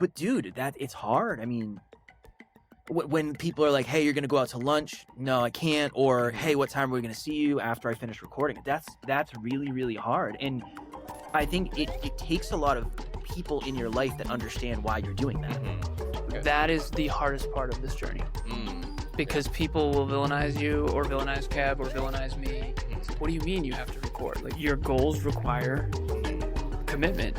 But dude, it's hard. I mean, when people are like, hey, you're going to go out to lunch. No, I can't. Or, hey, what time are we going to see you after I finish recording? That's really, really hard. And I think it takes a lot of people in your life that understand why you're doing that. Okay. That is the hardest part of this journey. Because people will villainize you or villainize Kev or villainize me. What do you mean you have to record? Like, your goals require commitment.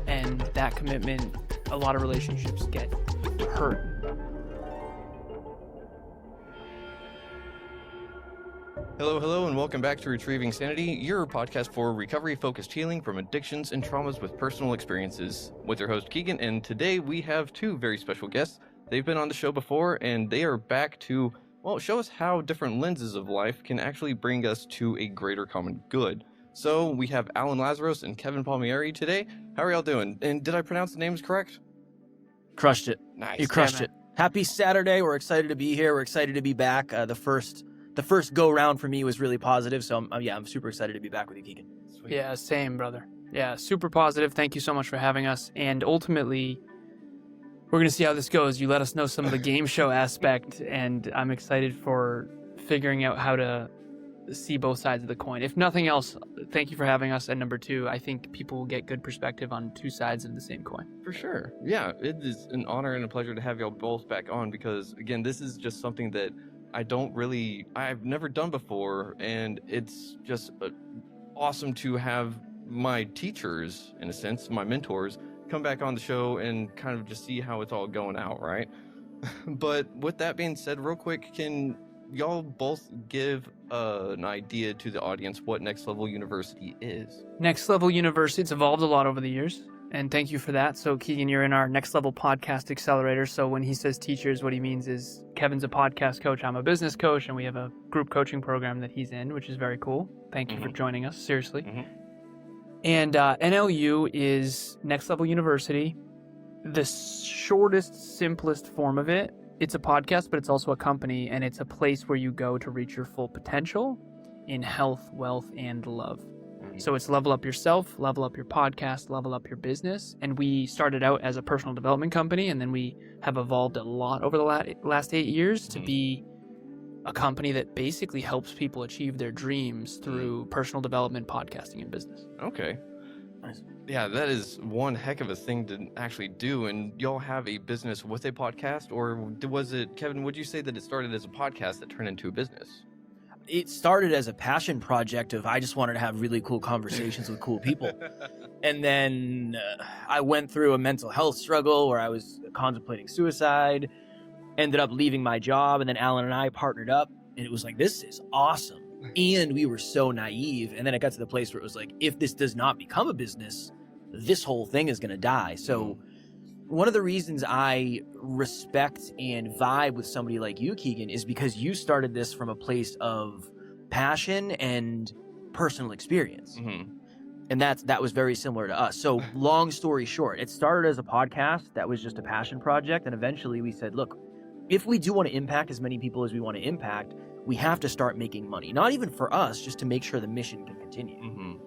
And that commitment, a lot of relationships get hurt. Hello, and welcome back to Retrieving Sanity, your podcast for recovery-focused healing from addictions and traumas with personal experiences. With your host, Keegan, and today we have two very special guests. They've been on the show before, and they are back to, well, show us how different lenses of life can actually bring us to a greater common good. So we have Alan Lazaros and Kevin Palmieri today. How are y'all doing? And did I pronounce the names correct? Crushed it. Nice. You crushed it. Happy Saturday. We're excited to be here. We're excited to be back. The first go round for me was really positive. So I'm super excited to be back with you, Keegan. Sweet. Yeah, same, brother. Yeah, super positive. Thank you so much for having us. And ultimately, we're going to see how this goes. You let us know some of the game show aspect, and I'm excited for figuring out how to see both sides of the coin. If nothing else, thank you for having us. And number two, I think people will get good perspective on two sides of the same coin. For sure. Yeah, it is an honor and a pleasure to have y'all both back on because, again, this is just something that I've never done before, and it's just awesome to have my teachers, in a sense, my mentors, come back on the show and kind of just see how it's all going out, right? But with that being said, real quick, can y'all both give an idea to the audience what Next Level University is? Next Level University, it's evolved a lot over the years, and thank you for that. So, Keegan, you're in our Next Level Podcast Accelerator. So when he says teachers, what he means is Kevin's a podcast coach, I'm a business coach, and we have a group coaching program that he's in, which is very cool. Thank you for joining us, seriously. And NLU is Next Level University. The shortest, simplest form of it, it's a podcast, but it's also a company, and it's a place where you go to reach your full potential in health, wealth, and love. So it's level up yourself, level up your podcast, level up your business. And we started out as a personal development company, and then we have evolved a lot over the last 8 years to be a company that basically helps people achieve their dreams through personal development, podcasting, and business. Okay. Nice. Yeah, that is one heck of a thing to actually do. And y'all have a business with a podcast, or was it, Kevin, would you say that it started as a podcast that turned into a business? It started as a passion project of I just wanted to have really cool conversations with cool people. And then I went through a mental health struggle where I was contemplating suicide, ended up leaving my job, and then Alan and I partnered up, and it was like, this is awesome. And we were so naive. And then it got to the place where it was like, if this does not become a business, this whole thing is going to die. So one of the reasons I respect and vibe with somebody like you, Keegan, is because you started this from a place of passion and personal experience. And that was very similar to us. So long story short, it started as a podcast that was just a passion project. And eventually we said, look, if we do want to impact as many people as we want to impact, we have to start making money. Not even for us, just to make sure the mission can continue.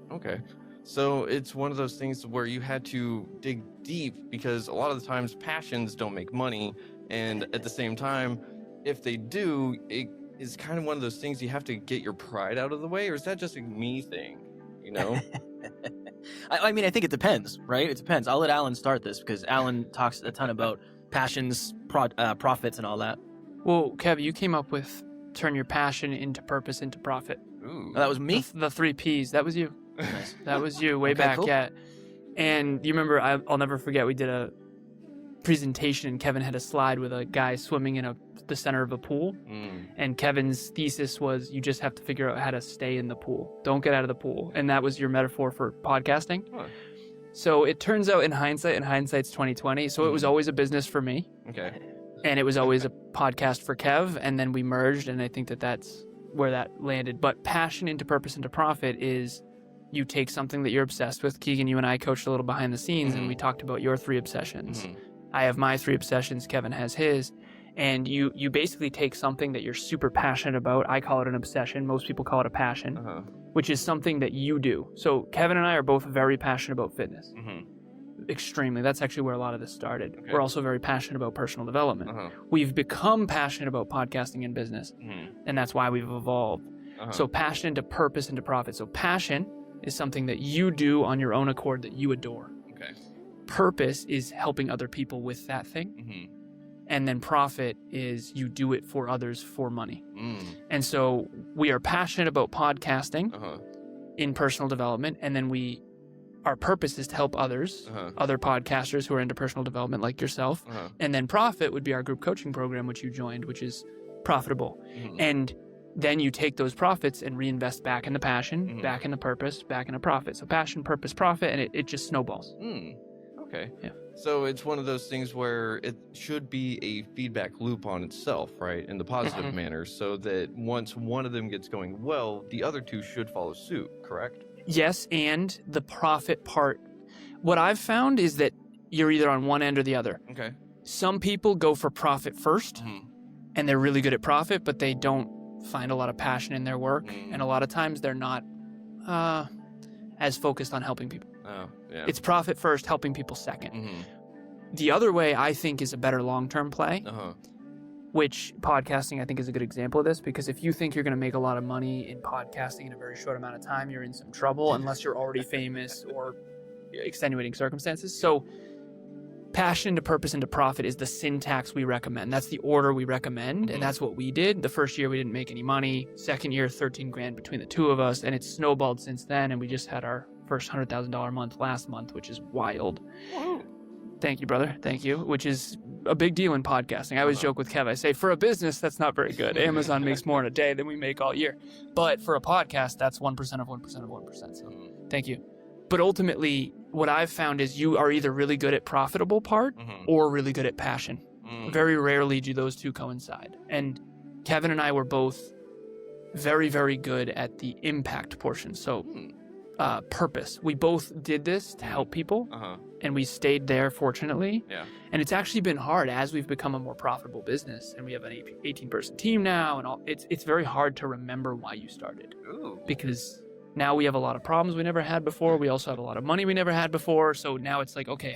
Okay. So it's one of those things where you had to dig deep because a lot of the times passions don't make money. And at the same time, if they do, it is kind of one of those things you have to get your pride out of the way. Or is that just a me thing, you know? I mean, I think it depends, right? It depends. I'll let Alan start this because Alan talks a ton about passions, profits, and all that. Well, Kev, you came up with turn your passion into purpose, into profit. Ooh. Oh, that was me? The 3 Ps. That was you. Nice. That was you way back, cool. yeah. And you remember, I'll never forget, we did a presentation and Kevin had a slide with a guy swimming in the center of a pool. And Kevin's thesis was you just have to figure out how to stay in the pool. Don't get out of the pool. And that was your metaphor for podcasting. Huh. So it turns out in hindsight, and hindsight's 2020, so it was always a business for me. Okay. And it was always a podcast for Kev, and then we merged, and I think that's where that landed. But passion into purpose into profit is you take something that you're obsessed with. Keegan, you and I coached a little behind the scenes, and we talked about your 3 obsessions. I have my 3 obsessions, Kevin has his. And you basically take something that you're super passionate about. I call it an obsession. Most people call it a passion, which is something that you do. So Kevin and I are both very passionate about fitness. extremely. That's actually where a lot of this started. Okay. We're also very passionate about personal development. Uh-huh. We've become passionate about podcasting and business, and that's why we've evolved. Uh-huh. So passion into purpose into profit. So passion is something that you do on your own accord that you adore. Okay. Purpose is helping other people with that thing. And then profit is you do it for others for money. And so we are passionate about podcasting in personal development, and then our purpose is to help others, other podcasters who are into personal development like yourself. And then profit would be our group coaching program, which you joined, which is profitable. And then you take those profits and reinvest back into passion, back into purpose, back into profit. So passion, purpose, profit, and it just snowballs. Okay. Yeah. So it's one of those things where it should be a feedback loop on itself, right? In the positive manner, so that once one of them gets going well, the other two should follow suit, correct? Yes, and the profit part. What I've found is that you're either on one end or the other. Okay. Some people go for profit first, and they're really good at profit, but they don't find a lot of passion in their work. And a lot of times they're not as focused on helping people. Oh, yeah. It's profit first, helping people second. The other way, I think, is a better long-term play, which podcasting, I think, is a good example of this, because if you think you're going to make a lot of money in podcasting in a very short amount of time, you're in some trouble unless you're already famous or extenuating circumstances. So passion to purpose into profit is the syntax we recommend. That's the order we recommend, and that's what we did. The first year, we didn't make any money. Second year, 13 grand between the two of us, and it's snowballed since then, and we just had our first $100,000 month last month, which is wild. Whoa. Thank you, brother. Thank you. Which is a big deal in podcasting. I always joke with Kev. I say, for a business, that's not very good. Amazon makes more in a day than we make all year. But for a podcast, that's 1% of 1% of 1%. So thank you. But ultimately, what I've found is you are either really good at profitable part or really good at passion. Very rarely do those two coincide. And Kevin and I were both very, very good at the impact portion. So purpose. We both did this to help people, and we stayed there, fortunately. Yeah. And it's actually been hard as we've become a more profitable business, and we have an 18-person team now, and all. It's very hard to remember why you started. Ooh. Because now we have a lot of problems we never had before. We also have a lot of money we never had before. So now it's like, okay,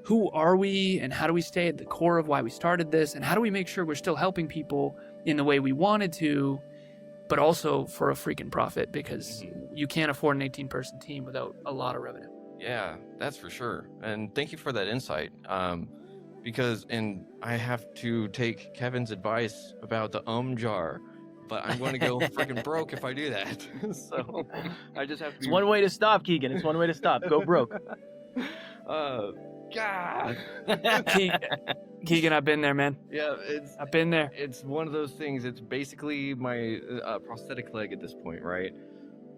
who are we, and how do we stay at the core of why we started this, and how do we make sure we're still helping people in the way we wanted to, but also for a freaking profit, because you can't afford an 18-person team without a lot of revenue. Yeah, that's for sure. And thank you for that insight. Because I have to take Kevin's advice about the jar, but I'm going to go freaking broke if I do that. So I just have to. It's one way to stop, Keegan. It's one way to stop. Go broke. God. Keegan, I've been there, man. Yeah, I've been there. It's one of those things. It's basically my prosthetic leg at this point, right?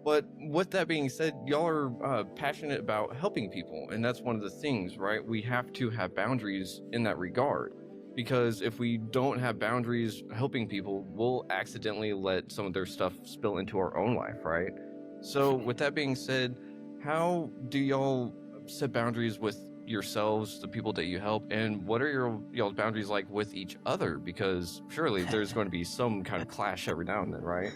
But with that being said, y'all are passionate about helping people, and that's one of the things, right? We have to have boundaries in that regard, because if we don't have boundaries helping people, we'll accidentally let some of their stuff spill into our own life, right? So with that being said, how do y'all set boundaries with yourselves, the people that you help, and what are y'all's boundaries like with each other? Because surely there's going to be some kind of clash every now and then, right?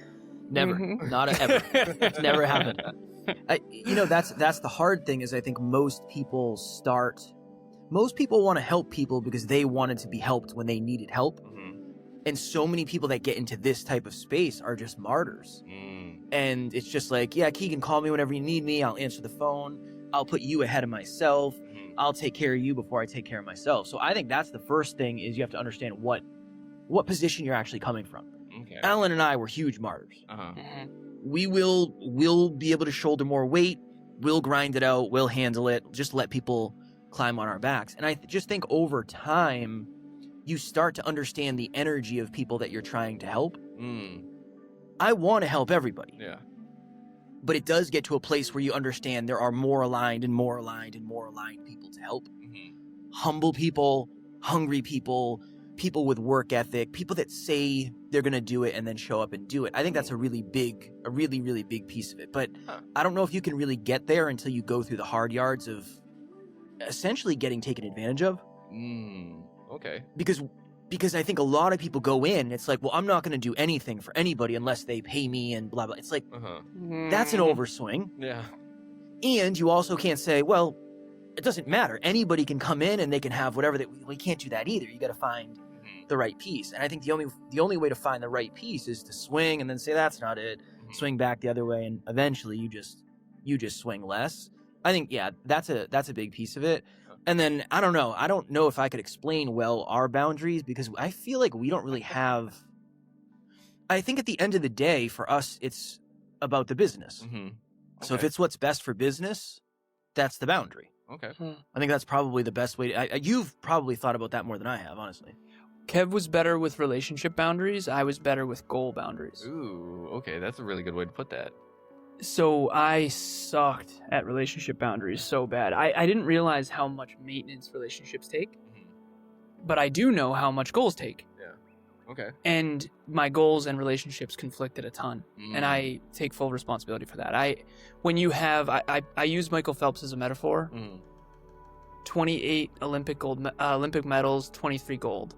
Never. Not ever. It's never happened. That's the hard thing, is I think most people want to help people because they wanted to be helped when they needed help. And so many people that get into this type of space are just martyrs. And it's just like, yeah, Keegan, call me whenever you need me. I'll answer the phone. I'll put you ahead of myself. I'll take care of you before I take care of myself. So I think that's the first thing, is you have to understand what position you're actually coming from. Okay. Alan and I were huge martyrs. We'll be able to shoulder more weight. We'll grind it out. We'll handle it. Just let people climb on our backs. And I just think over time, you start to understand the energy of people that you're trying to help. I want to help everybody. Yeah. But it does get to a place where you understand there are more aligned and more aligned and more aligned people to help. Humble people, hungry people, people with work ethic, people that say they're going to do it and then show up and do it. I think that's a really, really big piece of it. But I don't know if you can really get there until you go through the hard yards of essentially getting taken advantage of. Okay. Because I think a lot of people go in, it's like, well, I'm not going to do anything for anybody unless they pay me and blah, blah. It's like, that's an overswing. Yeah. And you also can't say, well, it doesn't matter. Anybody can come in and they can have whatever we can't do that either. You got to find the right piece. And I think the only way to find the right piece is to swing and then say that's not it. Swing back the other way, and eventually you just swing less. I think that's a big piece of it. And then I don't know if I could explain well our boundaries, because I feel like we don't really have. I think at the end of the day, for us, it's about the business. So if it's what's best for business, that's the boundary. Okay. I think that's probably the best way. You've probably thought about that more than I have, honestly. Kev was better with relationship boundaries. I was better with goal boundaries. Ooh, okay. That's a really good way to put that. So I sucked at relationship boundaries so bad. I didn't realize how much maintenance relationships take, but I do know how much goals take. Yeah. Okay. And my goals and relationships conflicted a ton, and I take full responsibility for that. I use Michael Phelps as a metaphor. 28 Olympic medals, 23 gold.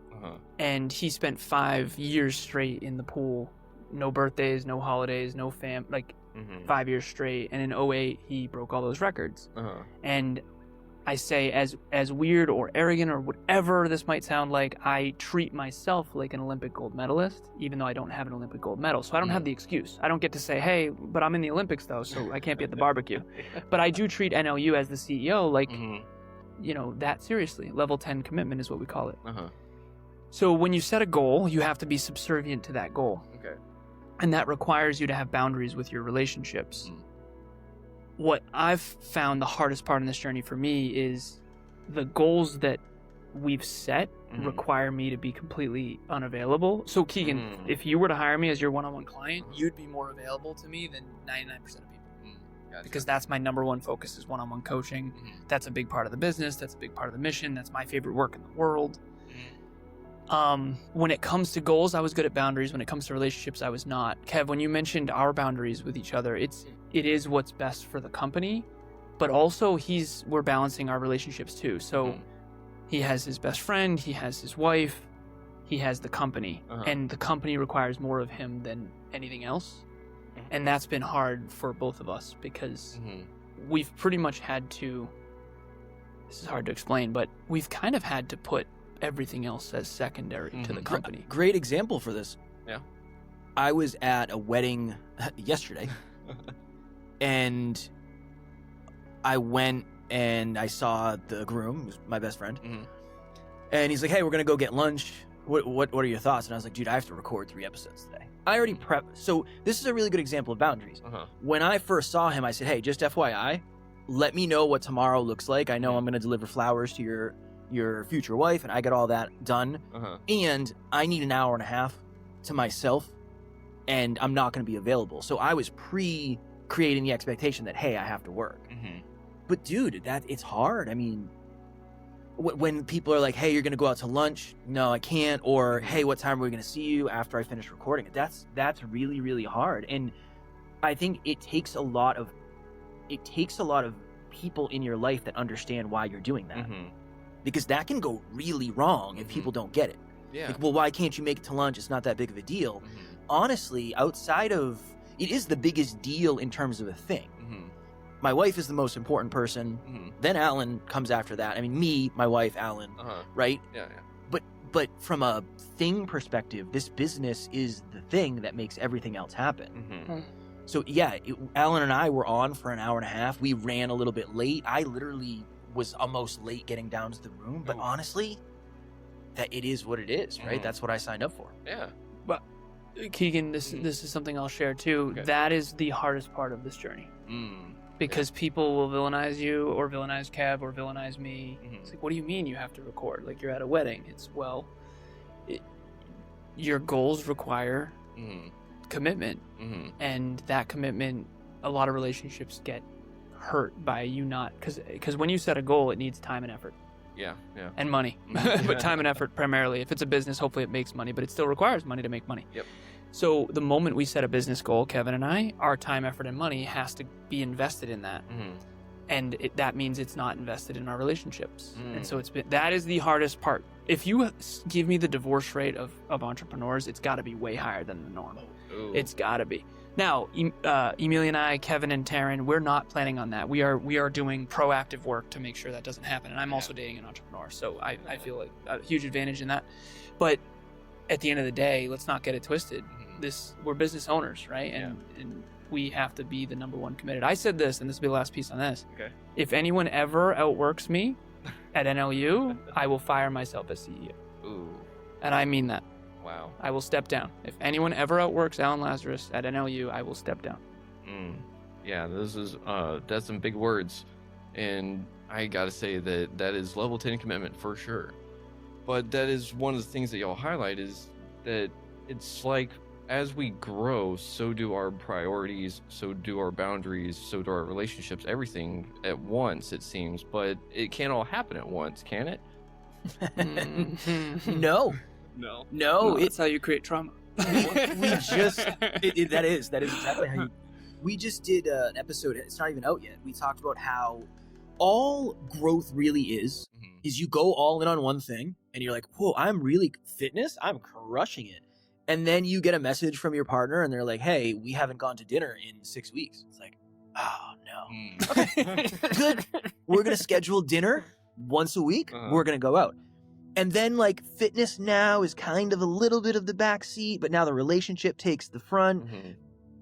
And he spent 5 years straight in the pool. No birthdays, no holidays, no 5 years straight. And in 2008, he broke all those records. And I say, as weird or arrogant or whatever this might sound like, I treat myself like an Olympic gold medalist, even though I don't have an Olympic gold medal. So I don't have the excuse. I don't get to say, hey, but I'm in the Olympics though, so I can't be at the barbecue. But I do treat NLU as the CEO like, that seriously. Level 10 commitment is what we call it. So when you set a goal, you have to be subservient to that goal. Okay. And that requires you to have boundaries with your relationships. What I've found the hardest part in this journey for me is the goals that we've set require me to be completely unavailable. So Keegan, if you were to hire me as your one-on-one client, you'd be more available to me than 99% of people. Gotcha. Because that's my number one focus is one-on-one coaching. That's a big part of the business. That's a big part of the mission. That's my favorite work in the world. When it comes to goals, I was good at boundaries. When it comes to relationships, I was not. Kev, when you mentioned our boundaries with each other, it is what's best for the company, but also we're balancing our relationships too. So he has his best friend, he has his wife, he has the company, and the company requires more of him than anything else. And that's been hard for both of us because we've pretty much had to, this is hard to explain, but we've kind of had to put everything else as secondary to the company. Great example for this. Yeah. I was at a wedding yesterday and I went and I saw the groom, who's my best friend, and he's like, hey, we're going to go get lunch. What are your thoughts? And I was like, dude, I have to record 3 episodes today. I already prepped. So this is a really good example of boundaries. When I first saw him, I said, hey, just FYI, let me know what tomorrow looks like. I know I'm going to deliver flowers to your future wife, and I got all that done, and I need an hour and a half to myself, and I'm not going to be available. So I was creating the expectation that, hey, I have to work. But dude, it's hard. I mean, when people are like, hey, you're going to go out to lunch, no, I can't, or hey, what time are we going to see you after I finish recording it? That's really, really hard. And I think it takes a lot of people in your life that understand why you're doing that. Because that can go really wrong if people don't get it. Yeah. Like, well, why can't you make it to lunch? It's not that big of a deal. Honestly, outside of, it is the biggest deal in terms of a thing. My wife is the most important person. Then Alan comes after that. I mean, me, my wife, Alan, right? Yeah. But from a thing perspective, this business is the thing that makes everything else happen. So yeah, Alan and I were on for an hour and a half. We ran a little bit late. I literally was almost late getting down to the room, but honestly, that it is what it is, right? That's what I signed up for. Yeah. But Keegan, this is something I'll share too. Okay. That is the hardest part of this journey. Because people will villainize you or villainize Kev or villainize me. It's like, what do you mean you have to record? Like, you're at a wedding. It's, your goals require commitment. And that commitment, a lot of relationships get hurt by you not, because when you set a goal, it needs time and effort. Yeah. And money. But time and effort primarily. If it's a business, hopefully it makes money, but it still requires money to make money. Yep. So the moment we set a business goal, Kevin and I, our time, effort, and money has to be invested in that. And that means it's not invested in our relationships. And so that is the hardest part. If you give me the divorce rate of entrepreneurs, it's got to be way higher than the norm. It's got to be. Now, Emilia and I, Kevin and Taryn, we're not planning on that. We are doing proactive work to make sure that doesn't happen. And I'm also dating an entrepreneur, so I feel like a huge advantage in that. But at the end of the day, let's not get it twisted. We're business owners, right? And we have to be the number one committed. I said this, and this will be the last piece on this. Okay. If anyone ever outworks me at NLU, I will fire myself as CEO. Ooh. And I mean that. Wow. I will step down. If anyone ever outworks Alan Lazaros at NLU, I will step down. Yeah, that's some big words. And I gotta say that is level 10 commitment for sure. But that is one of the things that y'all highlight is that it's like as we grow, so do our priorities, so do our boundaries, so do our relationships, everything at once, it seems. But it can't all happen at once, can it? No. No, that's how you create trauma. We just that is exactly how we just did an episode. It's not even out yet. We talked about how all growth really is you go all in on one thing and you're like, whoa, I'm really fitness, I'm crushing it. And then you get a message from your partner and they're like, hey, we haven't gone to dinner in 6 weeks. It's like, oh no. Okay, good. We're gonna schedule dinner once a week. We're gonna go out. And then, like, fitness now is kind of a little bit of the back seat, but now the relationship takes the front.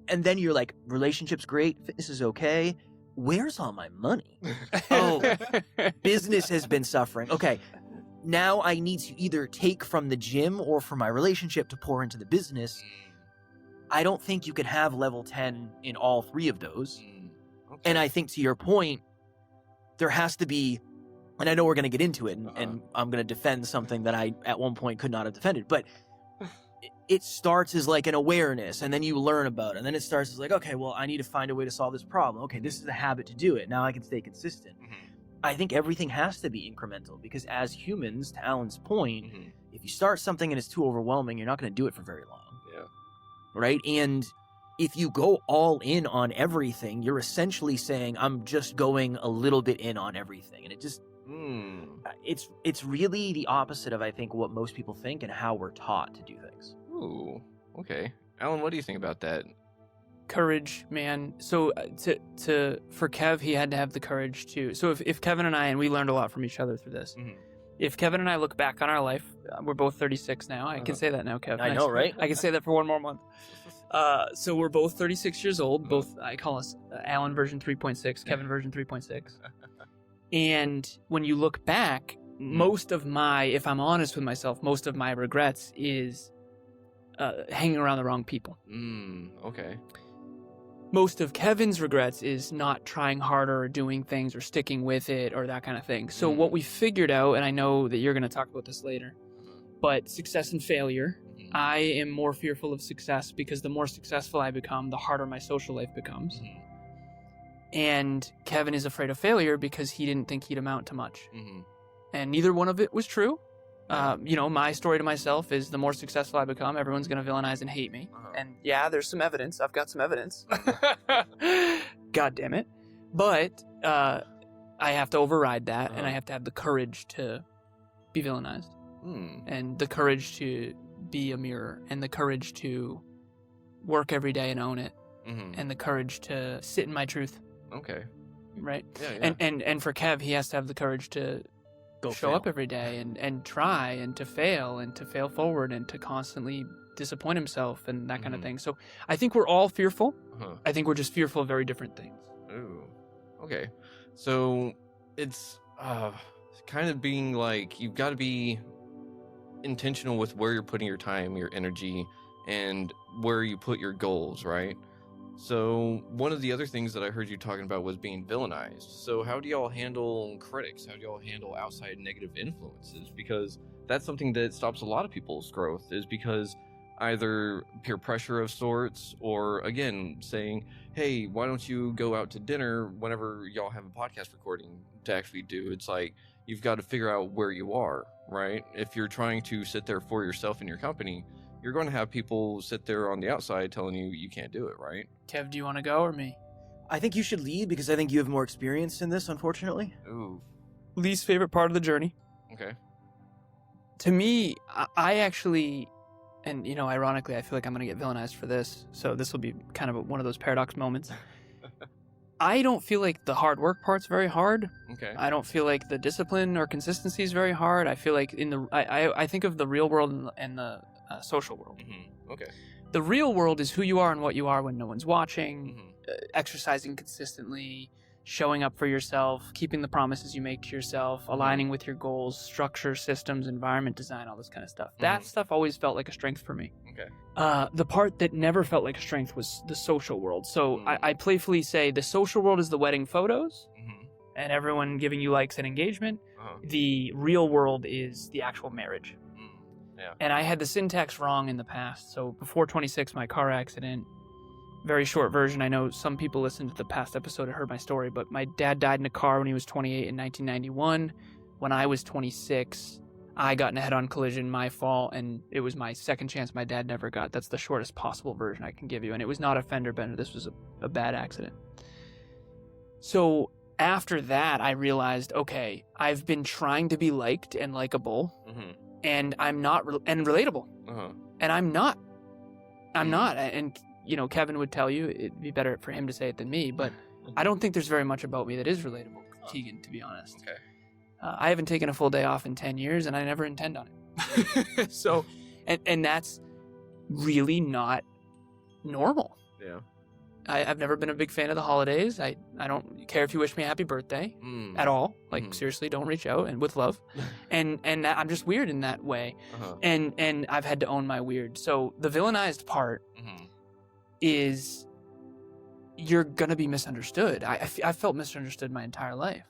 And then you're like, relationship's great, fitness is okay. Where's all my money? Oh, business has been suffering. Okay, now I need to either take from the gym or from my relationship to pour into the business. I don't think you can have level 10 in all three of those. Okay. And I think, to your point, there has to be... And I know we're going to get into it, and I'm going to defend something that I, at one point, could not have defended. But it starts as like an awareness, and then you learn about it. And then it starts as like, okay, well, I need to find a way to solve this problem. Okay, this is a habit to do it. Now I can stay consistent. I think everything has to be incremental, because as humans, to Alan's point, if you start something and it's too overwhelming, you're not going to do it for very long. Yeah. Right? And if you go all in on everything, you're essentially saying, I'm just going a little bit in on everything. And it just... It's really the opposite of, I think, what most people think and how we're taught to do things. Ooh, okay. Alan, what do you think about that? Courage, man. So for Kev, he had to have the courage to... So if Kevin and I, and we learned a lot from each other through this, if Kevin and I look back on our life, we're both 36 now. I can say that now, Kev. I know, right? I can say that for one more month. So we're both 36 years old. Both, I call us Alan version 3.6, Kevin version 3.6. And when you look back, most of my, if I'm honest with myself, most of my regrets is hanging around the wrong people. Okay. Most of Kevin's regrets is not trying harder or doing things or sticking with it or that kind of thing. So what we figured out, and I know that you're going to talk about this later, but success and failure, I am more fearful of success because the more successful I become, the harder my social life becomes. And Kevin is afraid of failure because he didn't think he'd amount to much. And neither one of it was true. My story to myself is the more successful I become, everyone's going to villainize and hate me. And yeah, there's some evidence. I've got some evidence. God damn it. But I have to override that, and I have to have the courage to be villainized. And the courage to be a mirror, and the courage to work every day and own it, and the courage to sit in my truth. Okay. Right? Yeah. And for Kev, he has to have the courage to show up every day and try and to fail forward and to constantly disappoint himself and that kind of thing. So I think we're all fearful. I think we're just fearful of very different things. Ooh. Okay. So it's kind of being like, you've got to be intentional with where you're putting your time, your energy, and where you put your goals, right? So one of the other things that I heard you talking about was being villainized. So how do y'all handle critics? How do y'all handle outside negative influences? Because that's something that stops a lot of people's growth, is because either peer pressure of sorts, or again, saying, hey, why don't you go out to dinner whenever y'all have a podcast recording to actually do? It's like, you've got to figure out where you are, right? If you're trying to sit there for yourself in your company, you're going to have people sit there on the outside telling you you can't do it, right? Kev, do you want to go or me? I think you should lead, because I think you have more experience in this, unfortunately. Ooh. Least favorite part of the journey. Okay. To me, I actually and ironically, I feel like I'm going to get villainized for this. So this will be kind of one of those paradox moments. I don't feel like the hard work part's very hard. Okay. I don't feel like the discipline or consistency is very hard. I feel like I think of the real world and the social world. Mm-hmm. Okay. The real world is who you are and what you are when no one's watching, exercising consistently, showing up for yourself, keeping the promises you make to yourself, aligning with your goals, structure, systems, environment design, all this kind of stuff. That stuff always felt like a strength for me. Okay. The part that never felt like a strength was the social world. So I playfully say the social world is the wedding photos and everyone giving you likes and engagement. The real world is the actual marriage. Yeah. And I had the syntax wrong in the past. So before 26, my car accident, very short version. I know some people listened to the past episode and heard my story, but my dad died in a car when he was 28 in 1991. When I was 26, I got in a head-on collision, my fault, and it was my second chance my dad never got. That's the shortest possible version I can give you. And it was not a fender bender. This was a bad accident. So after that, I realized, okay, I've been trying to be liked and likable, and I'm not, and relatable. And I'm not. And Kevin would tell you it'd be better for him to say it than me, but I don't think there's very much about me that is relatable, Keegan, to be honest. Okay. I haven't taken a full day off in 10 years, and I never intend on it. So, and that's really not normal. Yeah. I've never been a big fan of the holidays. I don't care if you wish me a happy birthday at all. Like, seriously, don't reach out, and with love. and I'm just weird in that way. And I've had to own my weird. So the villainized part is you're going to be misunderstood. I felt misunderstood my entire life.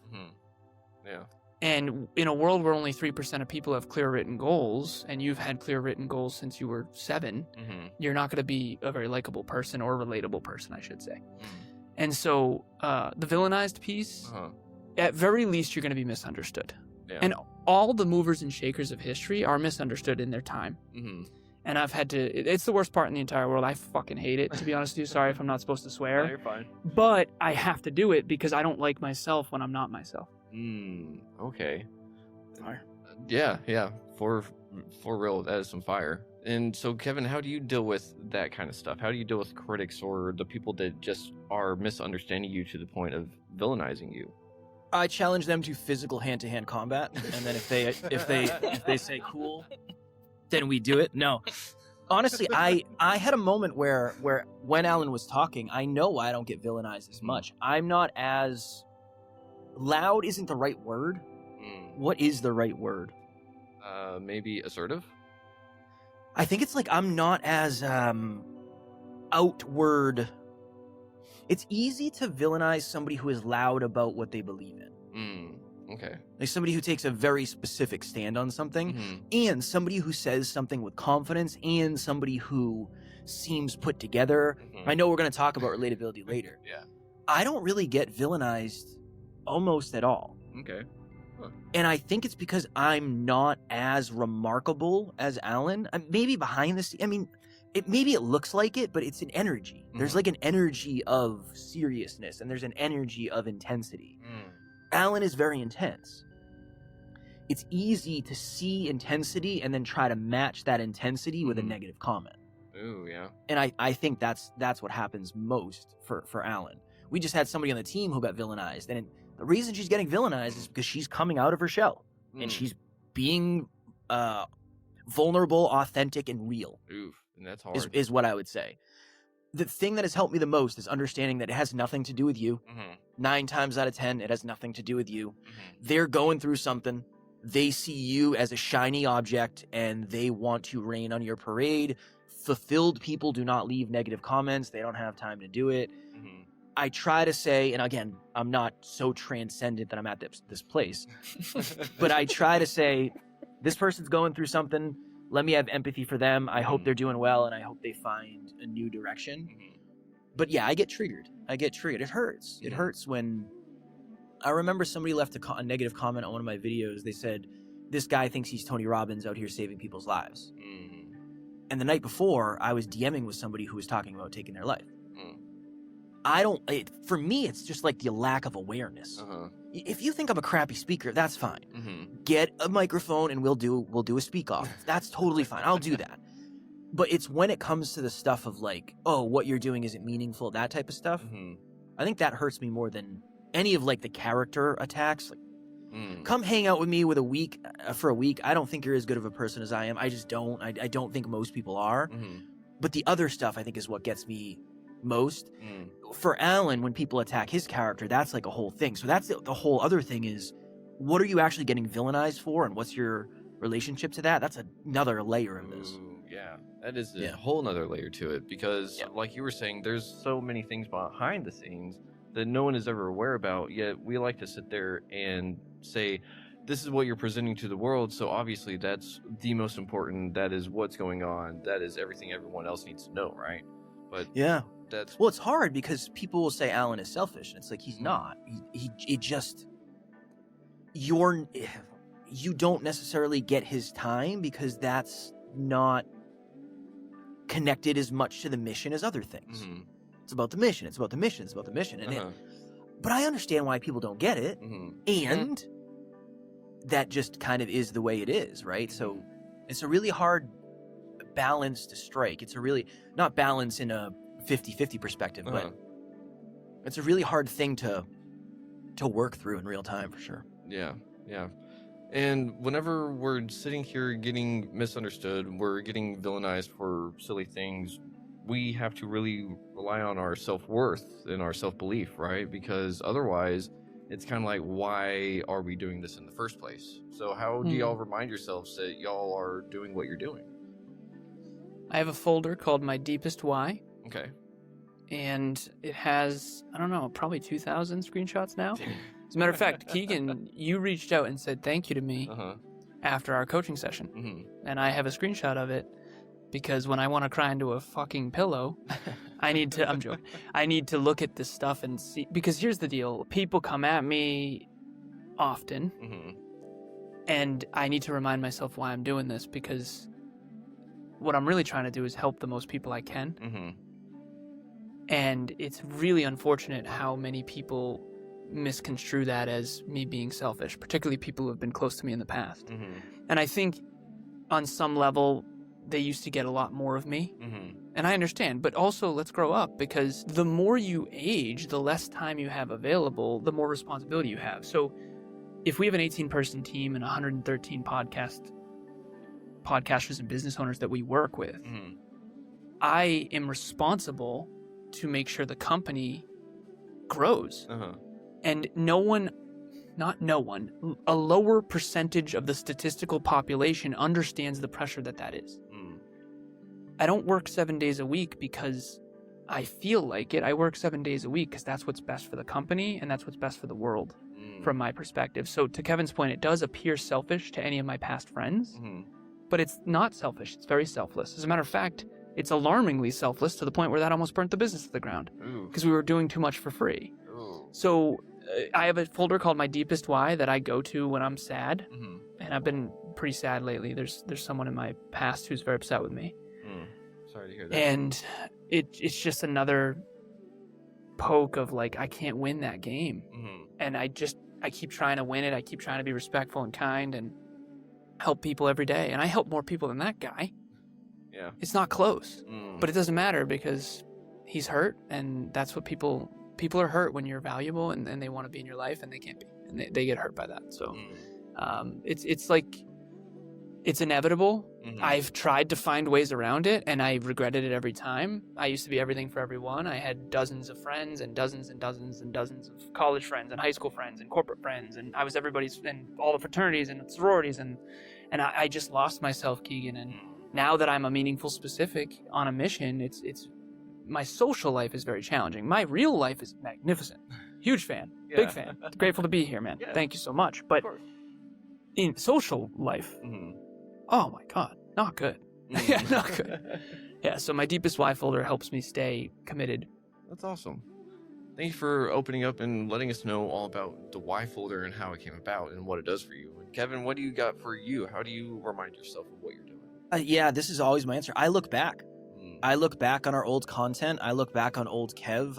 Yeah. And in a world where only 3% of people have clear written goals, and you've had clear written goals since you were 7, you're not going to be a very likable person, or relatable person, I should say. And so the villainized piece, at very least, you're going to be misunderstood. Yeah. And all the movers and shakers of history are misunderstood in their time. And I've had to, it's the worst part in the entire world. I fucking hate it, to be honest with you. Sorry if I'm not supposed to swear. No, you're fine. But I have to do it because I don't like myself when I'm not myself. Okay. Fire. Yeah. For real, that is some fire. And so, Kevin, how do you deal with that kind of stuff? How do you deal with critics or the people that just are misunderstanding you to the point of villainizing you? I challenge them to physical hand-to-hand combat, and then if they say cool, then we do it. No, honestly, I had a moment where when Alan was talking, I know I don't get villainized as much. I'm not as loud. Isn't the right word? What is the right word? Maybe assertive. I think it's like I'm not as outward. It's easy to villainize somebody who is loud about what they believe in. Okay. Like somebody who takes a very specific stand on something, and somebody who says something with confidence, and somebody who seems put together. I know we're going to talk about relatability later. Yeah. I don't really get villainized almost at all. Okay. And I think it's because I'm not as remarkable as Alan. Maybe behind the scenes, I mean, maybe it looks like it, but it's an energy. There's like an energy of seriousness, and there's an energy of intensity. Alan is very intense. It's easy to see intensity and then try to match that intensity with a negative comment. Ooh, yeah. And I think that's what happens most for Alan. We just had somebody on the team who got villainized, and the reason she's getting villainized is because she's coming out of her shell, and she's being vulnerable, authentic, and real. Oof, and that's hard. Is what I would say. The thing that has helped me the most is understanding that it has nothing to do with you. 9 times out of 10, it has nothing to do with you. They're going through something. They see you as a shiny object, and they want to rain on your parade. Fulfilled people do not leave negative comments. They don't have time to do it. I try to say, and again, I'm not so transcendent that I'm at this place, but I try to say, this person's going through something. Let me have empathy for them. I hope they're doing well, and I hope they find a new direction. But yeah, I get triggered. It hurts. It hurts when... I remember somebody left a negative comment on one of my videos. They said, this guy thinks he's Tony Robbins out here saving people's lives. And the night before, I was DMing with somebody who was talking about taking their life. For me, it's just like the lack of awareness. If you think I'm a crappy speaker, that's fine. Get a microphone and we'll do a speak off. That's totally fine. I'll do that. But it's when it comes to the stuff of like, oh, what you're doing isn't meaningful, that type of stuff. I think that hurts me more than any of like the character attacks. Like, come hang out with me for a week. I don't think you're as good of a person as I am. I just don't. I don't think most people are. But the other stuff I think is what gets me most. For Alan, when people attack his character, that's like a whole thing. So that's the whole other thing is, what are you actually getting villainized for, and what's your relationship to that? That's another layer of this. Yeah, that is a whole nother layer to it, because like you were saying, there's so many things behind the scenes that no one is ever aware about, yet we like to sit there and say, this is what you're presenting to the world, so obviously that's the most important, that is what's going on, that is everything everyone else needs to know, right? But that's... Well, it's hard because people will say Alan is selfish, and it's like, he's not. He just... You don't necessarily get his time because that's not connected as much to the mission as other things. It's about the mission. It's about the mission. It's about the mission. And but I understand why people don't get it. And that just kind of is the way it is, right? So it's a really hard balance to strike. It's a really, not balance in a 50-50 perspective, but it's a really hard thing to work through in real time, for sure. Yeah. And whenever we're sitting here getting misunderstood, we're getting villainized for silly things, we have to really rely on our self-worth and our self-belief, right? Because otherwise, it's kind of like, why are we doing this in the first place? So how do y'all remind yourselves that y'all are doing what you're doing? I have a folder called My Deepest Why. Okay. And it has, I don't know, probably 2,000 screenshots now. As a matter of fact, Keegan, you reached out and said thank you to me after our coaching session. And I have a screenshot of it because when I want to cry into a fucking pillow, I need to, I'm joking, I need to look at this stuff and see, because here's the deal. People come at me often and I need to remind myself why I'm doing this, because what I'm really trying to do is help the most people I can. And it's really unfortunate how many people misconstrue that as me being selfish, particularly people who have been close to me in the past. And I think on some level, they used to get a lot more of me. And I understand, but also let's grow up, because the more you age, the less time you have available, the more responsibility you have. So if we have an 18-person team and 113 podcasters and business owners that we work with, I am responsible to make sure the company grows. And a lower percentage of the statistical population understands the pressure that is. I don't work 7 days a week because I feel like it. I work 7 days a week because that's what's best for the company and that's what's best for the world from my perspective. So to Kevin's point, it does appear selfish to any of my past friends, but it's not selfish. It's very selfless. As a matter of fact, it's alarmingly selfless to the point where that almost burnt the business to the ground because we were doing too much for free. So I have a folder called My Deepest Why that I go to when I'm sad, and I've been pretty sad lately. There's someone in my past who's very upset with me. Sorry to hear that. And it's just another poke of like, I can't win that game. And I keep trying to win it. I keep trying to be respectful and kind and help people every day. And I help more people than that guy. Yeah. It's not close, but it doesn't matter because he's hurt, and that's what people are hurt when you're valuable and they want to be in your life and they can't be, and they get hurt by that. So it's like, it's inevitable. I've tried to find ways around it and I regretted it every time. I used to be everything for everyone. I had dozens of friends and dozens and dozens and dozens of college friends and high school friends and corporate friends, and I was everybody's in all the fraternities and sororities, and I just lost myself, Keegan. And now that I'm a meaningful specific on a mission, it's my social life is very challenging. My real life is magnificent. Huge fan. Big fan. Grateful to be here, man. Thank you so much. But in social life, oh my God, not good. Not good. So my Deepest Why folder helps me stay committed. That's awesome. Thank you for opening up and letting us know all about the Why folder and how it came about and what it does for you. And Kevin, what do you got for you? How do you remind yourself of what you're doing? This is always my answer. I look back. I look back on our old content. I look back on old Kev.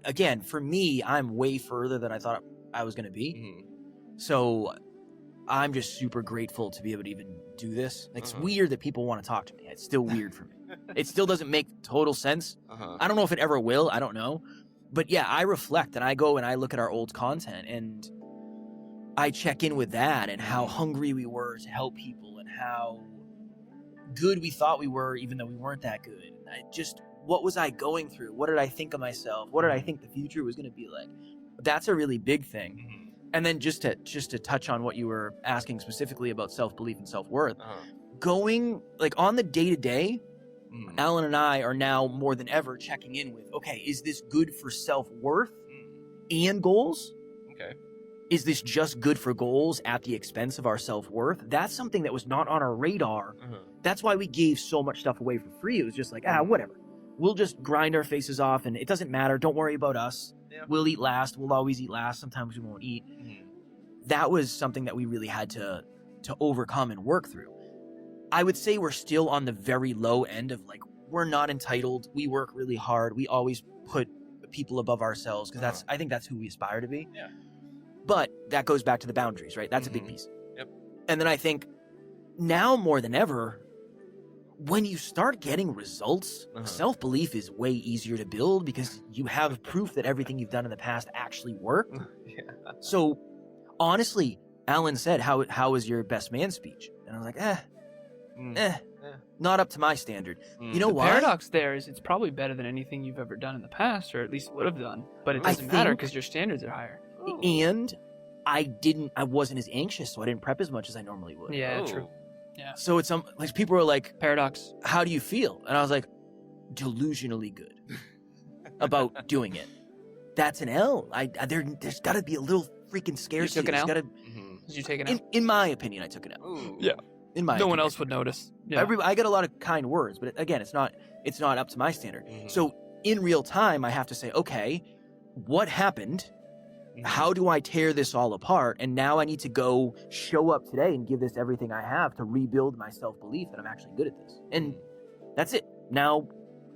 Again, for me, I'm way further than I thought I was going to be. So I'm just super grateful to be able to even do this. It's weird that people want to talk to me. It's still weird for me. It still doesn't make total sense. Uh-huh. I don't know if it ever will. I don't know. But yeah, I reflect and I go and I look at our old content and I check in with that and how hungry we were to help people and how good we thought we were, even though we weren't that good. And what was I going through? What did I think of myself? What did I think the future was going to be like? That's a really big thing. Mm-hmm. And then just to touch on what you were asking specifically about self-belief and self-worth, going like on the day-to-day, Alan and I are now more than ever checking in with, okay, is this good for self-worth and goals? Okay. Is this just good for goals at the expense of our self-worth? That's something that was not on our radar. That's why we gave so much stuff away for free. It was just like, whatever. We'll just grind our faces off and it doesn't matter. Don't worry about us. Yeah. We'll eat last. We'll always eat last. Sometimes we won't eat. That was something that we really had to overcome and work through. I would say we're still on the very low end of like, we're not entitled. We work really hard. We always put people above ourselves because I think that's who we aspire to be. Yeah. But that goes back to the boundaries, right? That's a big piece. Yep. And then I think now more than ever, when you start getting results, self-belief is way easier to build because you have proof that everything you've done in the past actually worked. So honestly, Alan said, how was your best man speech? And I was like, not up to my standard. You know why? The paradox there is it's probably better than anything you've ever done in the past, or at least would have done. But it doesn't matter because your standards are higher. And I wasn't as anxious, so I didn't prep as much as I normally would. Yeah, true. Yeah. So it's like people are like, paradox. How do you feel? And I was like, delusionally good about doing it. That's an L. There's got to be a little freaking scarcity. You took an L? Did you take an L? In my opinion, I took an L. Ooh. Yeah. In my no opinion. one else would notice. Yeah. I get a lot of kind words, but again, it's not up to my standard. So in real time, I have to say, okay, what happened? How do I tear this all apart? And now I need to go show up today and give this everything I have to rebuild my self-belief that I'm actually good at this. And that's it. Now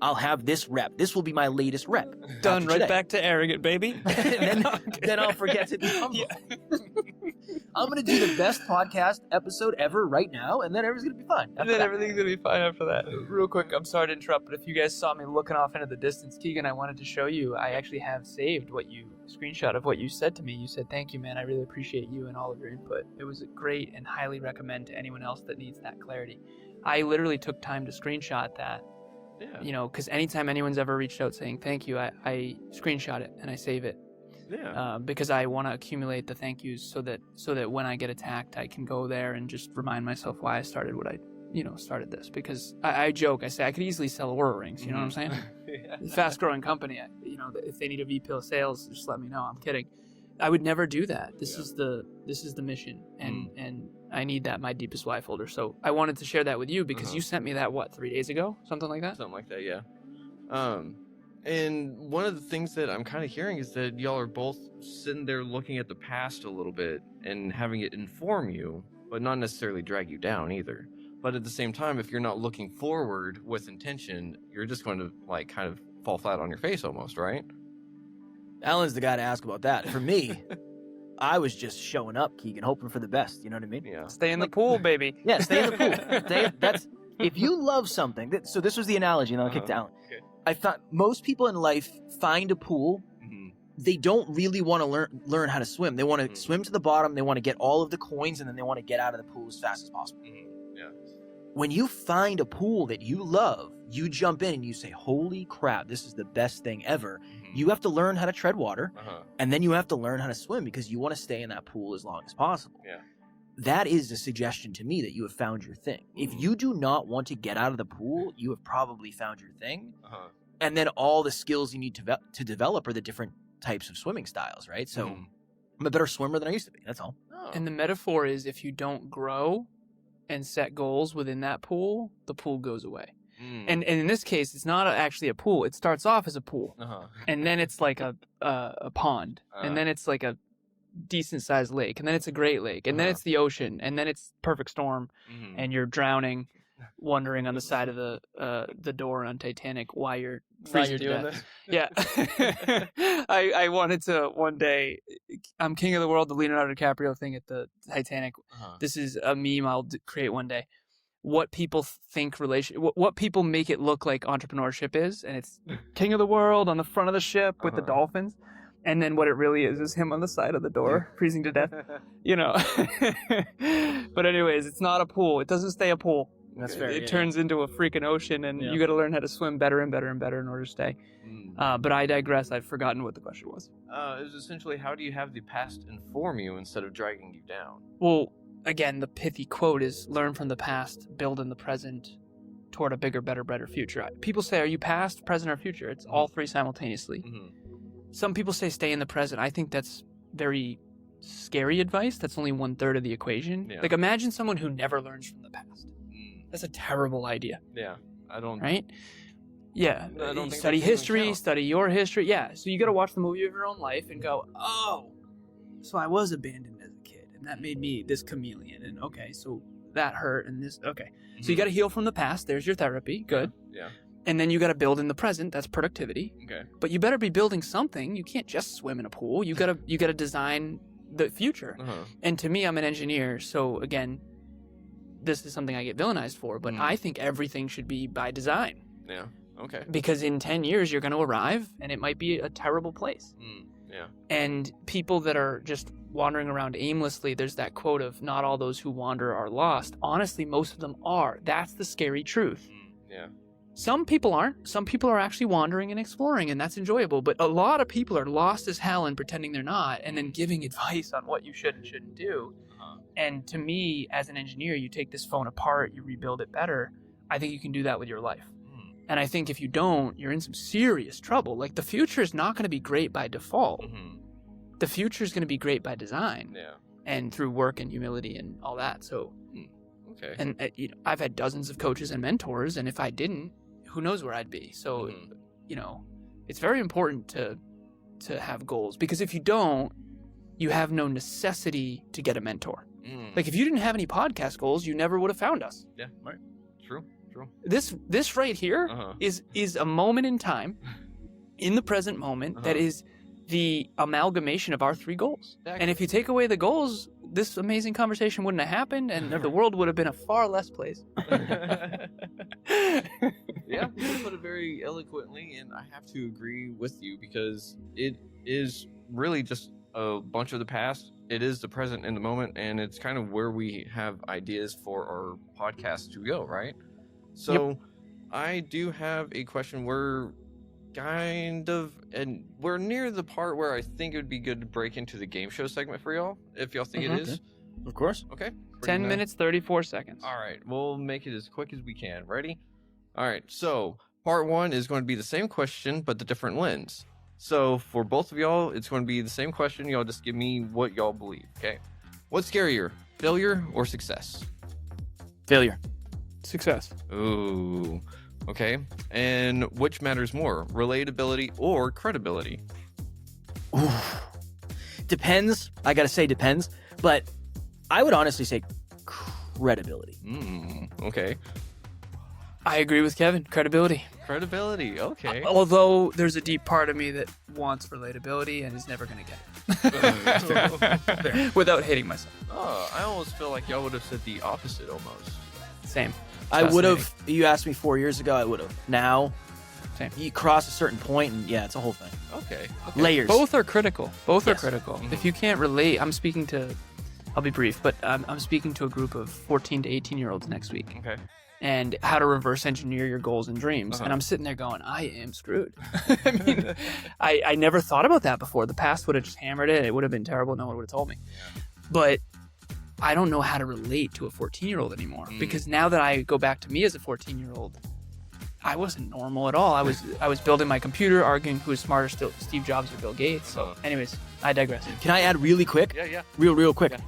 I'll have this rep. This will be my latest rep. Done. Right back to arrogant, baby. And then I'll forget to be humble. I'm going to do the best podcast episode ever right now, and then everything's going to be fine. And then everything's going to be fine after that. Real quick, I'm sorry to interrupt, but if you guys saw me looking off into the distance, Keegan, I wanted to show you, I actually have saved screenshot of what you said to me. You said, thank you, man. I really appreciate you and all of your input. It was great and highly recommend to anyone else that needs that clarity. I literally took time to screenshot that. Yeah. You know, because anytime anyone's ever reached out saying thank you, I screenshot it and I save it. Yeah. Because I want to accumulate the thank yous so that when I get attacked, I can go there and just remind myself why I started what I started this. Because I joke, I say I could easily sell Aura rings. You know what I'm saying? Fast growing company. If they need a VP of sales, just let me know. I'm kidding. I would never do that. This is the mission, and I need that in my deepest why folder. So I wanted to share that with you because you sent me that 3 days ago, something like that. Something like that, yeah. And one of the things that I'm kind of hearing is that y'all are both sitting there looking at the past a little bit and having it inform you, but not necessarily drag you down either. But at the same time, if you're not looking forward with intention, you're just going to kind of fall flat on your face almost, right? Alan's the guy to ask about that. For me, I was just showing up, Keegan, hoping for the best. You know what I mean? Yeah. Stay in the pool, baby. Yeah, stay in the pool. If you love something. So this was the analogy, and then I'll kick to Alan. Okay. I thought most people in life find a pool. They don't really want to learn how to swim. They want to swim to the bottom. They want to get all of the coins, and then they want to get out of the pool as fast as possible. Yeah. When you find a pool that you love, you jump in and you say, holy crap, this is the best thing ever. You have to learn how to tread water, and then you have to learn how to swim because you want to stay in that pool as long as possible. Yeah. That is a suggestion to me that you have found your thing. If you do not want to get out of the pool, you have probably found your thing. And then all the skills you need to develop are the different types of swimming styles, right? So I'm a better swimmer than I used to be. That's all. And the metaphor is if you don't grow and set goals within that pool, the pool goes away. And in this case, it's not actually a pool. It starts off as a pool, and then it's like a pond, and then it's like a decent-sized lake, and then it's a great lake, and then it's the ocean, and then it's perfect storm, and you're drowning, wondering on the side of the door on Titanic why you're freezing to death. Yeah. I wanted to one day, I'm king of the world, the Leonardo DiCaprio thing at the Titanic. This is a meme I'll create one day. what people think what people make it look like entrepreneurship is, and it's king of the world on the front of the ship with the dolphins, and then what it really is him on the side of the door freezing to death, you know. But anyways, it's not a pool. It doesn't stay a pool. That's fair. It turns into a freaking ocean, and you got to learn how to swim better and better and better in order to stay. But I digress. I've forgotten what the question was. It was essentially, how do you have the past inform you instead of dragging you down? Well, again, the pithy quote is learn from the past, build in the present toward a bigger, better, brighter future. People say, are you past, present, or future? It's all three simultaneously. Some people say stay in the present. I think that's very scary advice. That's only 1/3 of the equation. Like, imagine someone who never learns from the past. That's a terrible idea. Yeah, I don't. Right? Yeah. I don't think study that's even history, count. study your history. Yeah. So you got to watch the movie of your own life and go, oh, so I was abandoned as a kid, and that made me this chameleon. And okay, so that hurt, and this. Okay. So you got to heal from the past. There's your therapy. Good. Yeah. And then you got to build in the present. That's productivity. Okay. But you better be building something. You can't just swim in a pool. You gotta design the future. And to me, I'm an engineer, so again, this is something I get villainized for, but I think everything should be by design. Yeah. Okay. Because in 10 years, you're going to arrive, and it might be a terrible place. Yeah. And people that are just wandering around aimlessly, there's that quote of not all those who wander are lost. Honestly, most of them are. That's the scary truth. Yeah. Some people aren't. Some people are actually wandering and exploring, and that's enjoyable. But a lot of people are lost as hell and pretending they're not, and then giving advice on what you should and shouldn't do. And to me, as an engineer, you take this phone apart, you rebuild it better. I think you can do that with your life. And I think if you don't, you're in some serious trouble. Like, the future is not going to be great by default. The future is going to be great by design. Yeah. And through work and humility and all that. So, okay. And you know, I've had dozens of coaches and mentors, and if I didn't, who knows where I'd be. So, you know, it's very important to have goals, because if you don't, you have no necessity to get a mentor. Like, if you didn't have any podcast goals, you never would have found us. Yeah. Right. True. This right here is a moment in time, in the present moment, that is the amalgamation of our three goals. Exactly. And if you take away the goals, this amazing conversation wouldn't have happened, and the world would have been a far less place. Yeah, you put it very eloquently, and I have to agree with you, because it is really just a bunch of the past. It is the present in the moment, and it's kind of where we have ideas for our podcast to go, right? So I do have a question. We're we're near the part where I think it would be good to break into the game show segment for y'all, if y'all think it is. Of course. Okay. 10 minutes, 34 seconds. All right. We'll make it as quick as we can. Ready? All right. So part 1 is going to be the same question, but the different lens. So for both of y'all, it's going to be the same question. Y'all just give me what y'all believe. Okay. What's scarier, failure or success? Failure. Success. Ooh. Okay. And which matters more, relatability or credibility? Ooh. Depends. I gotta say depends, but I would honestly say credibility. Okay. I agree with Kevin. Credibility. Credibility. Okay. Although there's a deep part of me that wants relatability and is never going to get it. Fair. Without hating myself. Oh, I almost feel like y'all would have said the opposite almost. Same. I would have. You asked me 4 years ago, I would have. Now, Same. You cross a certain point, and yeah, it's a whole thing. Okay. Layers. Both are critical. Both Yes. are critical. If you can't relate, I'll be brief, but I'm speaking to a group of 14 to 18-year-olds next week. Okay. And how to reverse engineer your goals and dreams. And I'm sitting there going, I am screwed. I mean, I never thought about that before. The past would have just hammered it. It would have been terrible. No one would have told me. But I don't know how to relate to a 14-year-old anymore. Because now that I go back to me as a 14-year-old, I wasn't normal at all. I was building my computer, arguing who is smarter, still Steve Jobs or Bill Gates. So anyways, I digress. Can I add really quick? Yeah. Real quick. Yeah.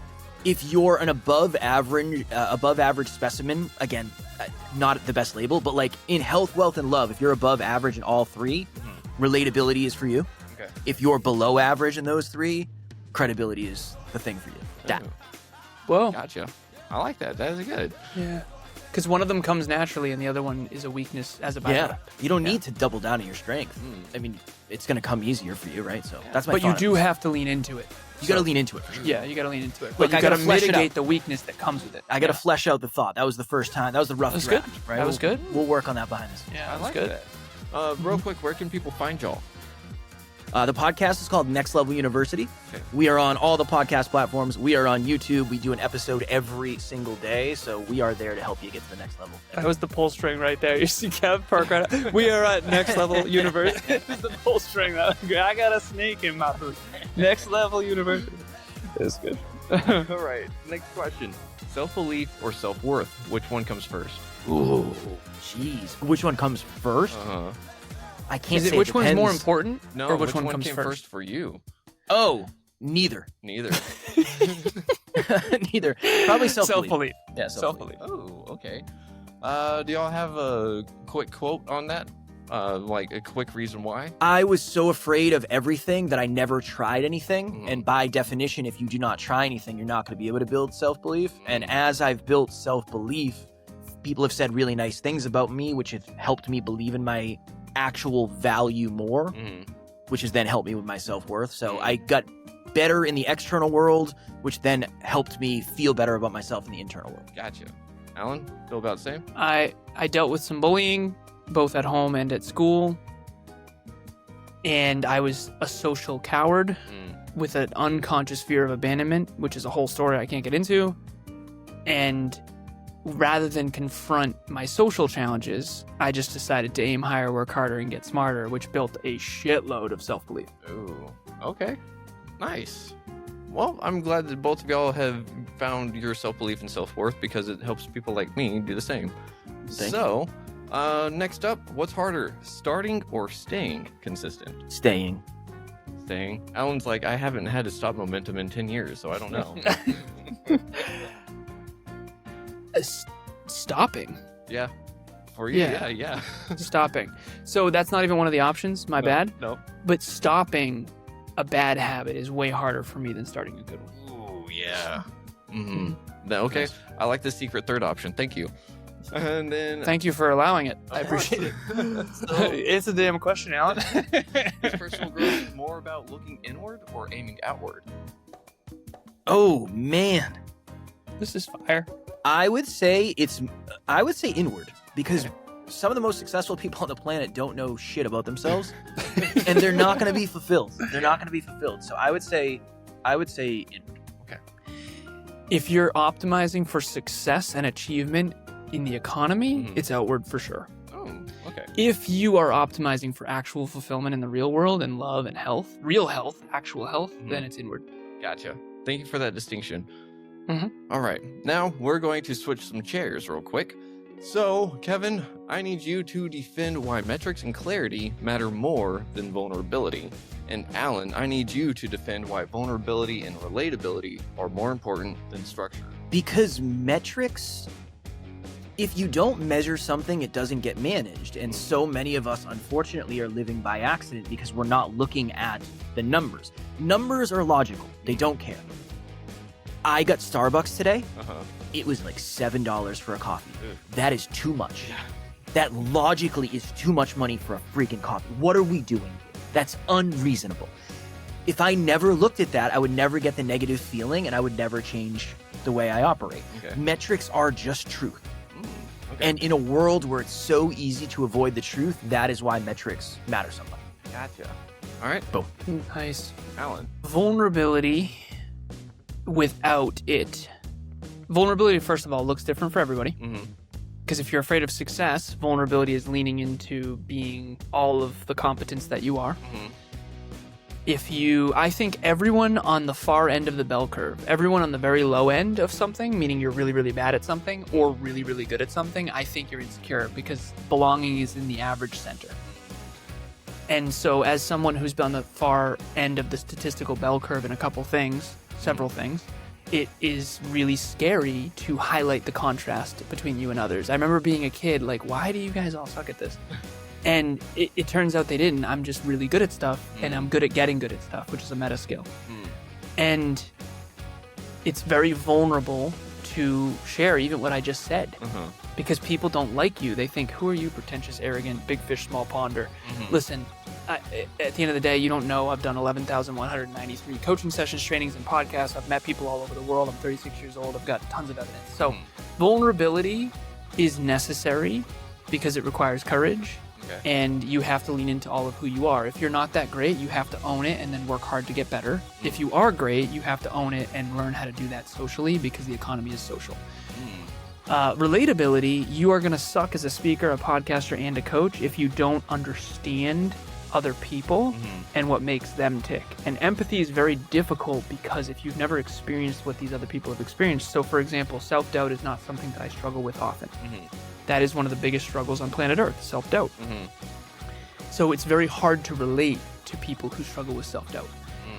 If you're an above average specimen, again, not the best label, but like in health, wealth, and love, if you're above average in all three, relatability is for you. Okay. If you're below average in those three, credibility is the thing for you. That. Whoa. Gotcha. I like that. That is good. Yeah. Because one of them comes naturally and the other one is a weakness as a byproduct. Yeah, you don't need to double down on your strength. I mean, it's going to come easier for you, right? So that's my But you thought. do have to lean into it. You got to lean into it for sure. Yeah, you got to lean into it. Like, But you I got to gotta flesh it mitigate out. the weakness that comes with it. I got to flesh out the thought. That was the first time. That was the rough That's draft, good. right? That was good. We'll work on that behind the scenes. Yeah, I that's like good. that. Real quick, where can people find y'all? The podcast is called Next Level University. Okay. We are on all the podcast platforms. We are on YouTube. We do an episode every single day, so we are there to help you get to the next level. That was the pull string right there. You see Kev Park right out. We are at Next Level University. This is the pull string. I got a snake in my boot. Next Level University. That's good. All right, next question. Self-belief or self-worth? Which one comes first? Ooh, jeez. Which one comes first? Uh-huh. I can't Is it say. which one's more depends. important? No, or which one one comes came first? for you? Oh, neither. Neither. Neither. Probably self-belief. Self-belief. Yeah, Self-belief. Oh, okay. Do y'all have a quick quote on that? Like a quick reason why? I was so afraid of everything that I never tried anything. Mhm. And by definition, if you do not try anything, you're not going to be able to build self-belief. And as I've built self-belief, people have said really nice things about me, which have helped me believe in my actual value more, which has then helped me with my self-worth. So I got better in the external world, which then helped me feel better about myself in the internal world. Gotcha. Alan, feel about the same? I dealt with some bullying, both at home and at school. And I was a social coward with an unconscious fear of abandonment, which is a whole story I can't get into. And rather than confront my social challenges, I just decided to aim higher, work harder, and get smarter, which built a shitload of self-belief. Ooh, okay. Nice. Well, I'm glad that both of y'all have found your self-belief and self-worth because it helps people like me do the same. Thank So, next up, what's harder, starting or staying consistent? Staying. Staying. Alan's like, I haven't had to stop momentum in 10 years, so I don't know. Stopping. Yeah. For you, Yeah. yeah. Stopping. So that's not even one of the options, my bad. No. But stopping a bad habit is way harder for me than starting a good one. Ooh, yeah. Okay. I like the secret third option. Thank you. And then Thank you for allowing it. I Of course. appreciate it. It's a damn question, Alan. is personal growth more about looking inward or aiming outward? Oh, man. This is fire. I would say inward, because some of the most successful people on the planet don't know shit about themselves, and they're not going to be fulfilled. So I would say inward. If you're optimizing for success and achievement in the economy, Mhm. it's outward for sure. Oh, okay. If you are optimizing for actual fulfillment in the real world and love and health, real health, actual health, then it's inward. Gotcha. Thank you for that distinction. Mhm. All right. Now we're going to switch some chairs real quick. So, Kevin, I need you to defend why metrics and clarity matter more than vulnerability. And Alan, I need you to defend why vulnerability and relatability are more important than structure. Because metrics, if you don't measure something, it doesn't get managed. And so many of us, unfortunately, are living by accident because we're not looking at the numbers. Numbers are logical. They don't care. I got Starbucks today. It was like $7 for a coffee. That is too much. That logically is too much money for a freaking coffee. What are we doing? That's unreasonable. If I never looked at that, I would never get the negative feeling and I would never change the way I operate. Okay. Metrics are just truth. Okay. And in a world where it's so easy to avoid the truth, that is why metrics matter so much. Gotcha. All right, Nice. Alan. Vulnerability without it. Vulnerability, first of all, looks different for everybody. Because if you're afraid of success, vulnerability is leaning into being all of the competence that you are. I think everyone on the far end of the bell curve, everyone on the very low end of something, meaning you're really, really bad at something or really, really good at something, I think you're insecure because belonging is in the average center. And so as someone who's been on the far end of the statistical bell curve in several things, it is really scary to highlight the contrast between you and others. I remember being a kid, like, why do you guys all suck at this? And it turns out they didn't. I'm just really good at stuff, and I'm good at getting good at stuff, which is a meta skill. And it's very vulnerable to share even what I just said. Uh-huh. Because people don't like you. They think, who are you, pretentious, arrogant, big fish, small ponder? Listen, at the end of the day, you don't know. I've done 11,193 coaching sessions, trainings, and podcasts. I've met people all over the world. I'm 36 years old. I've got tons of evidence. So vulnerability is necessary because it requires courage. Okay. And you have to lean into all of who you are. If you're not that great, you have to own it and then work hard to get better. If you are great, you have to own it and learn how to do that socially because the economy is social. Relatability, you are going to suck as a speaker, a podcaster, and a coach if you don't understand other people and what makes them tick. And empathy is very difficult because if you've never experienced what these other people have experienced. So, for example, self-doubt is not something that I struggle with often. That is one of the biggest struggles on planet Earth, self-doubt. So it's very hard to relate to people who struggle with self-doubt.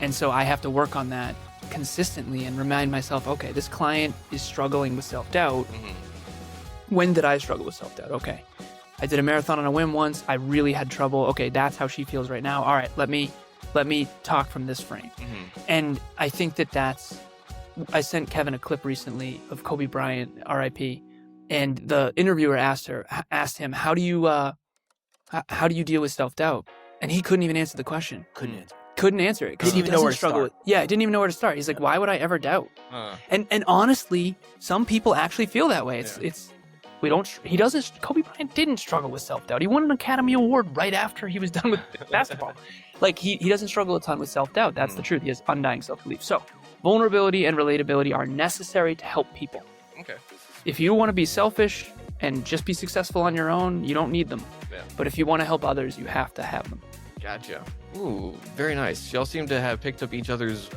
And so I have to work on that consistently and remind myself, okay, this client is struggling with self-doubt. When did I struggle with self-doubt? Okay, I did a marathon on a whim once. I really had trouble. Okay, that's how she feels right now. All right, let me talk from this frame. And I think I sent Kevin a clip recently of Kobe Bryant, R.I.P., and the interviewer asked him, how do you deal with self-doubt? And he couldn't even answer the question. Couldn't answer it because he Didn't even know where doesn't to struggle start. didn't even know where to start. He's like, why would I ever doubt? And honestly, some people actually feel that way. Kobe Bryant didn't struggle with self-doubt. He won an Academy Award right after he was done with basketball. Like he doesn't struggle a ton with self-doubt. That's the truth. He has undying self-belief. So vulnerability and relatability are necessary to help people. Okay. If you want to be selfish and just be successful on your own, you don't need them. Yeah. But if you want to help others, you have to have them. Gotcha. Ooh, very nice. Y'all seem to have picked up each other's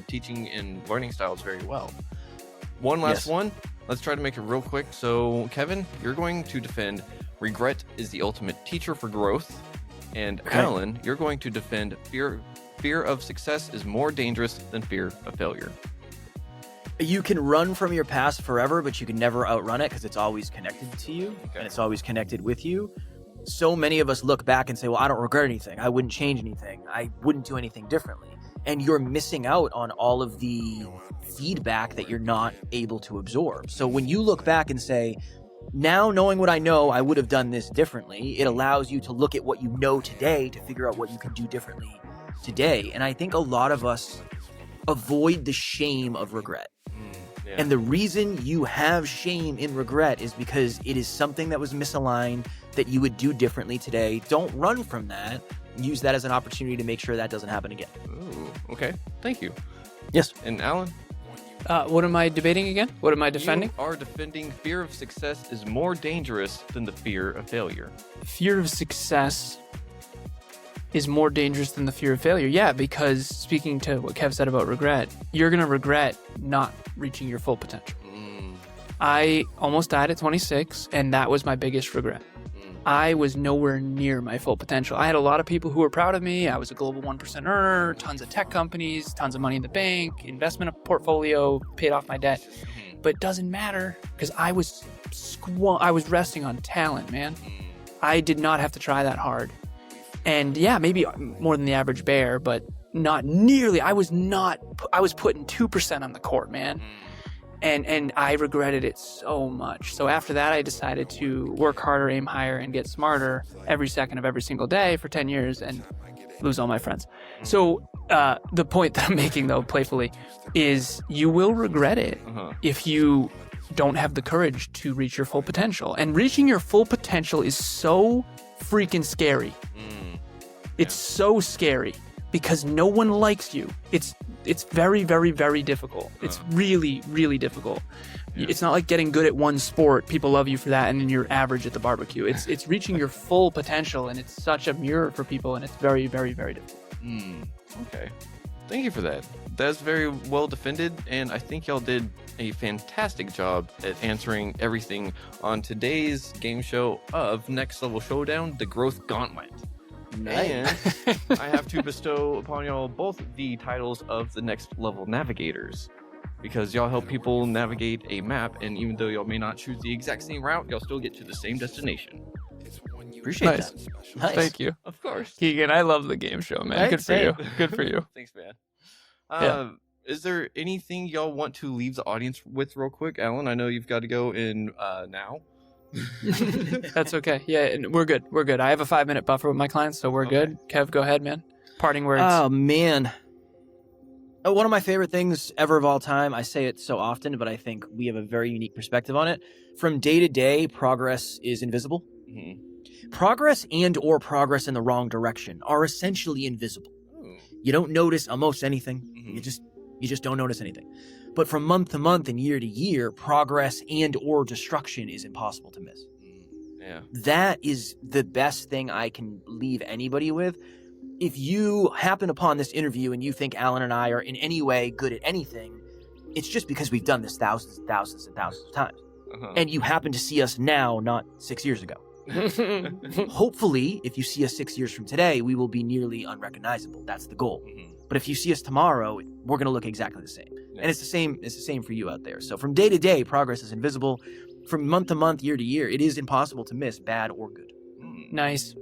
teaching and learning styles very well. One last one. Let's try to make it real quick. So, Kevin, you're going to defend regret is the ultimate teacher for growth. And Alan, you're going to defend fear of success is more dangerous than fear of failure. You can run from your past forever, but you can never outrun it because it's always connected to you and it's always connected with you. So many of us look back and say, well, I don't regret anything. I wouldn't change anything. I wouldn't do anything differently. And you're missing out on all of the feedback that you're not able to absorb. So when you look back and say, now knowing what I know, I would have done this differently, it allows you to look at what you know today to figure out what you can do differently today. And I think a lot of us avoid the shame of regret. And the reason you have shame in regret is because it is something that was misaligned that you would do differently today. Don't run from that. Use that as an opportunity to make sure that doesn't happen again. Ooh, okay. Thank you. Yes. And Alan? What am I debating again? What am I defending? You are defending fear of success is more dangerous than the fear of failure. Fear of success is more dangerous than the fear of failure. Yeah, because speaking to what Kev said about regret, you're going to regret not reaching your full potential. I almost died at 26, and that was my biggest regret. I was nowhere near my full potential. I had a lot of people who were proud of me. I was a global 1% earner, tons of tech companies, tons of money in the bank, investment portfolio, paid off my debt. But it doesn't matter because I was resting on talent, man. I did not have to try that hard. And yeah, maybe more than the average bear, but not nearly. I was putting 2% on the court, man. And I regretted it so much. So after that, I decided to work harder, aim higher, and get smarter every second of every single day for 10 years and lose all my friends. So the point that I'm making, though, playfully, is you will regret it if you don't have the courage to reach your full potential. And reaching your full potential is so freaking scary. It's so scary because no one likes you. It's very, very, very difficult. It's really, really difficult. It's not like getting good at one sport. People love you for that, and then you're average at the barbecue. It's reaching your full potential, and it's such a mirror for people, and it's very, very, very difficult. Okay. Thank you for that. That's very well defended, and I think y'all did a fantastic job at answering everything on today's game show of Next Level Showdown, the Growth Gauntlet. Nice. And I have to bestow upon y'all both the titles of the Next Level Navigators, because y'all help people navigate a map, and even though y'all may not choose the exact same route, y'all still get to the same destination. Appreciate Nice. that. Nice. Thank you. Of course. Keegan, I love the game show, man. Right, Good for same. you. Good for you. Thanks, man. Yeah. is there anything y'all want to leave the audience with real quick? Alan, I know you've got to go in now. That's okay. Yeah, and we're good. We're good. I have a 5-minute buffer with my clients, so we're good. Kev, go ahead, man. Parting words. Oh, man. One of my favorite things ever of all time, I say it so often, but I think we have a very unique perspective on it. From day to day, progress is invisible. Mm-hmm. Progress and or progress in the wrong direction are essentially invisible. Ooh. You don't notice almost anything. Mm-hmm. You just don't notice anything. But from month to month and year to year, progress and or destruction is impossible to miss. Yeah. That is the best thing I can leave anybody with. If you happen upon this interview and you think Alan and I are in any way good at anything, it's just because we've done this thousands and thousands and thousands of times. Uh-huh. And you happen to see us now, not 6 years ago. Hopefully, if you see us 6 years from today, we will be nearly unrecognizable. That's the goal. Mm-hmm. But if you see us tomorrow, we're going to look exactly the same. Yeah. And it's the same for you out there. So from day to day, progress is invisible. From month to month, year to year, it is impossible to miss bad or good. Nice.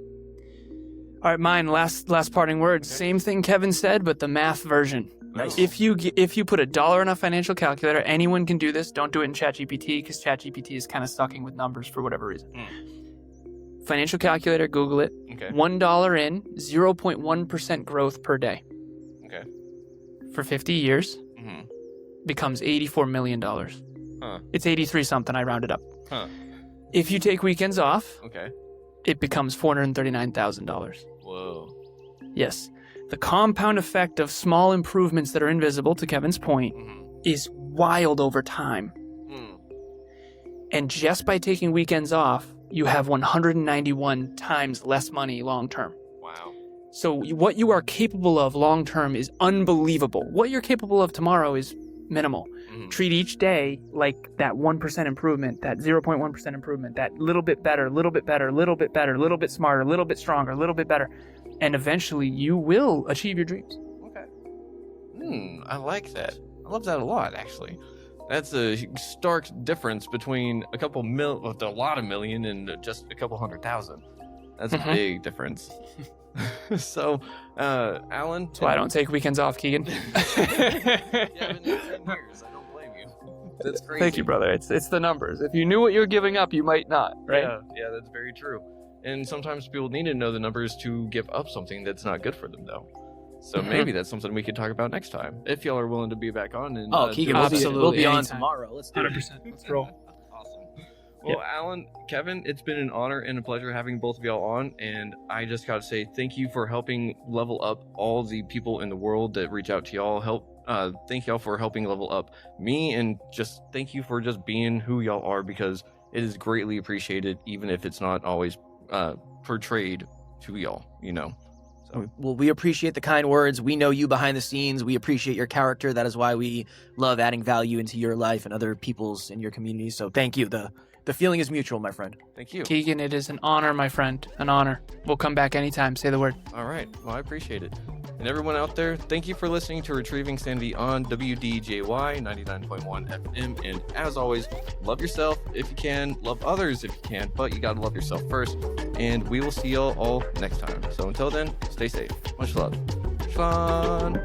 All right, mine. Last parting words. Okay. Same thing Kevin said, but the math version. Nice. If you put $1 in a financial calculator, anyone can do this. Don't do it in ChatGPT because ChatGPT is kind of sucking with numbers for whatever reason. Financial calculator, Google it. Okay. $1 in, 0.1% growth per day. Okay. For 50 years, Mm-hmm. becomes $84 million. Huh. It's 83 something. I rounded up. Huh. If you take weekends off, Okay. it becomes $439,000. Whoa. Yes. The compound effect of small improvements that are invisible, to Kevin's point, Mm-hmm. is wild over time. Mm. And just by taking weekends off, you have 191 times less money long term. Wow. So what you are capable of long term is unbelievable. What you're capable of tomorrow is minimal. Mm-hmm. Treat each day like that 1% improvement, that 0.1% improvement, that little bit better, little bit better, little bit better, little bit smarter, little bit stronger, little bit better. And eventually you will achieve your dreams. Okay. I like that. I love that a lot, actually. That's a stark difference between a lot of million and just a couple 100,000. That's a big difference. So, Alan. That's why I don't take weekends off, Keegan. You haven't in 10 years. I don't blame you. That's crazy. Thank you, brother. It's the numbers. If you knew what you're giving up, you might not, right? Yeah, that's very true. And sometimes people need to know the numbers to give up something that's not good for them, though. So maybe that's something we could talk about next time, if y'all are willing to be back on. And Keegan, Absolutely. we'll be on Anytime. tomorrow. Let's do it. 100%. Let's roll. Awesome. Well, Alan, Kevin, it's been an honor and a pleasure having both of y'all on. And I just got to say thank you for helping level up all the people in the world that reach out to y'all. Thank y'all for helping level up me. And just thank you for just being who y'all are, because it is greatly appreciated, even if it's not always portrayed to y'all, you know. So. Well, we appreciate the kind words. We know you behind the scenes. We appreciate your character. That is why we love adding value into your life and other people's in your community. So thank you. The feeling is mutual, my friend. Thank you. Keegan, it is an honor, my friend. An honor. We'll come back anytime. Say the word. All right. Well, I appreciate it. And everyone out there, thank you for listening to Retrieving Sanity on WDJY 99.1 FM. And as always, love yourself if you can, love others if you can, but you gotta love yourself first. And we will see y'all all next time. So until then, stay safe. Much love. Fun.